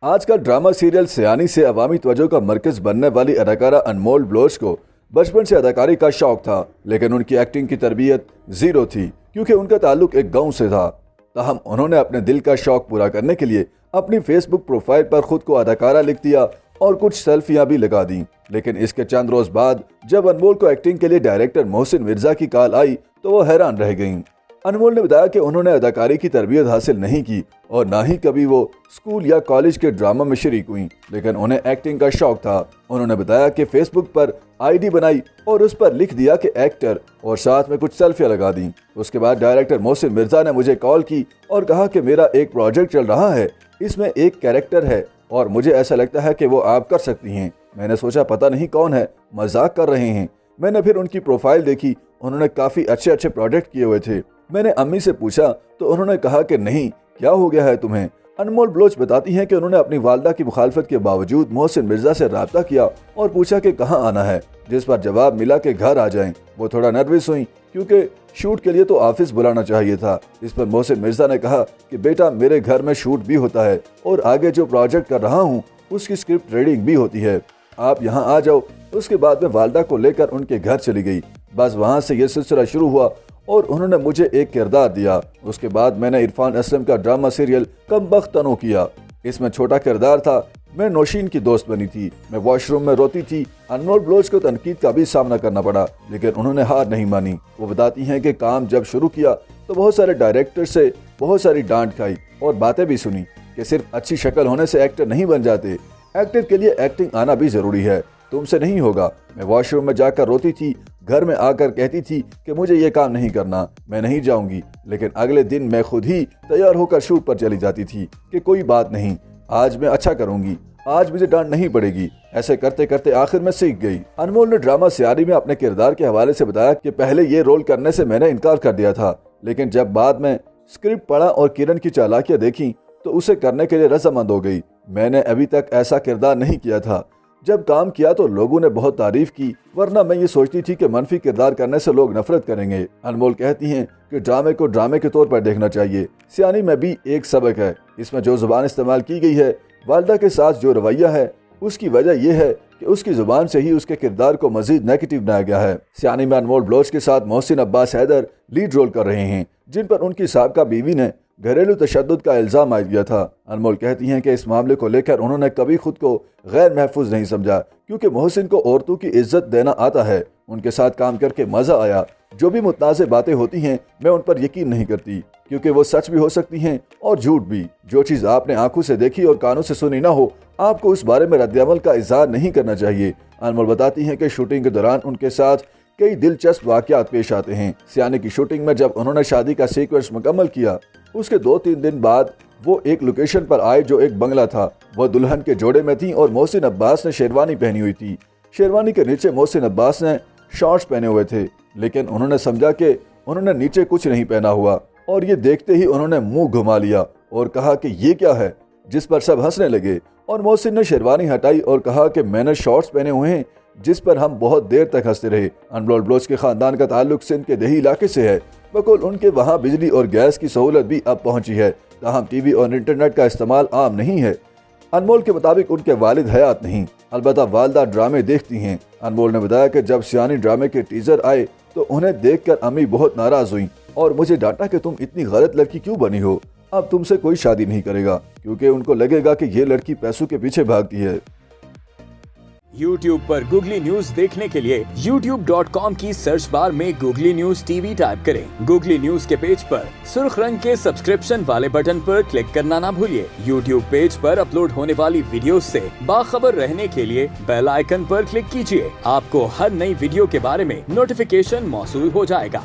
آج کل drama serial سیانی سے عوامی توجہ کا مرکز بننے والی اداکارہ انمول بلوچ کو بچپن سے اداکاری کا شوق تھا، لیکن ان کی ایکٹنگ کی تربیت زیرو تھی کیونکہ ان کا تعلق ایک گاؤں سے تھا۔ تاہم انہوں نے اپنے دل کا شوق پورا کرنے کے لیے اپنی فیس بک پروفائل پر خود کو اداکارہ لکھ دیا اور کچھ سیلفیاں بھی لگا دیں۔ لیکن اس کے چند روز بعد جب انمول کو ایکٹنگ کے لیے ڈائریکٹر محسن مرزا کی کال آئی تو وہ حیران رہ گئیں۔ انمول نے بتایا کہ انہوں نے اداکاری کی تربیت حاصل نہیں کی اور نہ ہی کبھی وہ اسکول یا کالج کے ڈرامہ میں شریک ہوئیں، لیکن انہیں ایکٹنگ کا شوق تھا۔ انہوں نے بتایا کہ face book per I D بنائی اور اس پر لکھ دیا کہ ایکٹر اور ساتھ میں کچھ سیلفیاں لگا دیں۔ اس کے بعد ڈائریکٹر محسن مرزا نے مجھے کال کی اور کہا کہ میرا ایک پروجیکٹ چل رہا ہے، اس میں ایک کیریکٹر ہے اور مجھے ایسا لگتا ہے کہ وہ آپ کر سکتی ہیں۔ میں نے سوچا پتہ نہیں کون ہے، مذاق کر رہے ہیں۔ میں نے پھر ان کی پروفائل دیکھی، انہوں نے کافی اچھے پروجیکٹ کیے ہوئے تھے۔ میں نے امی سے پوچھا تو انہوں نے کہا کہ نہیں، کیا ہو گیا ہے تمہیں؟ انمول بلوچ بتاتی ہیں کہ انہوں نے اپنی والدہ کی مخالفت کے باوجود محسن مرزا سے رابطہ کیا اور پوچھا کہ کہاں آنا ہے، جس پر جواب ملا کہ گھر آ جائیں۔ وہ تھوڑا نروس ہوئیں کیونکہ شوٹ کے لیے تو آفس بلانا چاہیے تھا۔ اس پر محسن مرزا نے کہا کہ بیٹا میرے گھر میں شوٹ بھی ہوتا ہے اور آگے جو پروجیکٹ کر رہا ہوں اس کی اسکرپٹ ریڈنگ بھی ہوتی ہے، آپ یہاں آ جاؤ۔ اس کے بعد میں والدہ کو لے کر ان کے گھر چلی گئی۔ بس وہاں سے یہ سلسلہ شروع ہوا اور انہوں نے مجھے ایک کردار دیا۔ اس کے بعد میں نے عرفان اسلم کا ڈرامہ سیریل کم بخت تنو کیا۔ اس میں چھوٹا کردار تھا، میں نوشین کی دوست بنی تھی، میں واش روم میں روتی تھی۔ انمول بلوچ کو تنقید کا بھی سامنا کرنا پڑا لیکن انہوں نے ہار نہیں مانی۔ وہ بتاتی ہیں کہ کام جب شروع کیا تو بہت سارے ڈائریکٹر سے بہت ساری ڈانٹ کھائی اور باتیں بھی سنی کہ صرف اچھی شکل ہونے سے ایکٹر نہیں بن جاتے، ایکٹر کے لیے ایکٹنگ آنا بھی ضروری ہے، تم سے نہیں ہوگا۔ میں واش روم میں جا کر روتی تھی، گھر میں آ کر کہتی تھی کہ مجھے یہ کام نہیں کرنا، میں نہیں جاؤں گی، لیکن اگلے دن میں خود ہی تیار ہو کر شوٹ پر چلی جاتی تھی کہ کوئی بات نہیں، آج میں اچھا کروں گی، آج مجھے ڈانٹ نہیں پڑے گی۔ ایسے کرتے کرتے آخر میں سیکھ گئی۔ انمول نے ڈرامہ سیانی میں اپنے کردار کے حوالے سے بتایا کہ پہلے یہ رول کرنے سے میں نے انکار کر دیا تھا، لیکن جب بعد میں اسکرپٹ پڑھا اور کرن کی چالاکیاں دیکھیں تو اسے کرنے کے لیے رضامند ہو گئی۔ میں نے ابھی تک ایسا کردار نہیں کیا تھا۔ جب کام کیا تو لوگوں نے بہت تعریف کی، ورنہ میں یہ سوچتی تھی کہ منفی کردار کرنے سے لوگ نفرت کریں گے۔ انمول کہتی ہیں کہ ڈرامے کو ڈرامے کے طور پر دیکھنا چاہیے۔ سیانی میں بھی ایک سبق ہے، اس میں جو زبان استعمال کی گئی ہے، والدہ کے ساتھ جو رویہ ہے، اس کی وجہ یہ ہے کہ اس کی زبان سے ہی اس کے کردار کو مزید نیگیٹو بنایا گیا ہے۔ سیانی میں انمول بلوچ کے ساتھ محسن عباس حیدر لیڈ رول کر رہے ہیں، جن پر ان کی سابقہ بیوی نے گھریلو تشدد کا الزام عائد کیا تھا۔ انمول کہتی ہیں کہ اس معاملے کو لے کر انہوں نے کبھی خود کو غیر محفوظ نہیں سمجھا کیونکہ محسن کو عورتوں کی عزت دینا آتا ہے۔ ان کے ساتھ کام کر کے مزہ آیا۔ جو بھی متنازع باتیں ہوتی ہیں میں ان پر یقین نہیں کرتی کیونکہ وہ سچ بھی ہو سکتی ہیں اور جھوٹ بھی۔ جو چیز آپ نے آنکھوں سے دیکھی اور کانوں سے سنی نہ ہو، آپ کو اس بارے میں رد عمل کا اظہار نہیں کرنا چاہیے۔ انمول بتاتی ہیں کہ شوٹنگ کے دوران ان کے ساتھ کئی دلچسپ واقعات پیش آتے ہیں۔ سیانی کی شوٹنگ میں جب انہوں نے شادی کا سیکوینس مکمل کیا، اس کے 2-3 دن بعد وہ ایک لوکیشن پر آئے جو ایک بنگلہ تھا۔ وہ دلہن کے جوڑے میں تھیں اور محسن عباس نے شیروانی پہنی ہوئی تھی۔ شیروانی کے نیچے محسن عباس نے شارٹس پہنے ہوئے تھے، لیکن انہوں نے سمجھا کہ انہوں نے نیچے کچھ نہیں پہنا ہوا اور یہ دیکھتے ہی انہوں نے منہ گھما لیا اور کہا کہ یہ کیا ہے، جس پر سب ہنسنے لگے اور محسن نے شیروانی ہٹائی اور کہا کہ میں نے شارٹس پہنے ہوئے ہیں، جس پر ہم بہت دیر تک ہنستے رہے۔ انمول بلوچ کے خاندان کا تعلق سندھ کے دیہی علاقے سے ہے، بقول ان کے وہاں بجلی اور گیس کی سہولت بھی اب پہنچی ہے، تاہم ٹی وی اور انٹرنیٹ کا استعمال عام نہیں ہے۔ انمول کے مطابق ان کے والد حیات نہیں، البتہ والدہ ڈرامے دیکھتی ہیں۔ انمول نے بتایا کہ جب سیانی ڈرامے کے ٹیزر آئے تو انہیں دیکھ کر امی بہت ناراض ہوئیں اور مجھے ڈانٹا کہ تم اتنی غلط لڑکی کیوں بنی ہو، اب تم سے کوئی شادی نہیں کرے گا، کیونکہ ان کو لگے گا کہ یہ لڑکی پیسوں کے پیچھے بھاگتی ہے۔ YouTube پر گوگلی نیوز دیکھنے کے لیے youtube.com کی سرچ بار میں googly news T V type کریں۔ گوگلی نیوز کے پیج پر سرخ رنگ کے سبسکرپشن والے بٹن پر کلک کرنا نہ بھولیے۔ YouTube پیج پر اپلوڈ ہونے والی ویڈیوز سے باخبر رہنے کے لیے بیل آئیکن پر کلک کیجیے۔ آپ کو ہر نئی ویڈیو کے بارے میں نوٹیفیکیشن موصول ہو جائے گا۔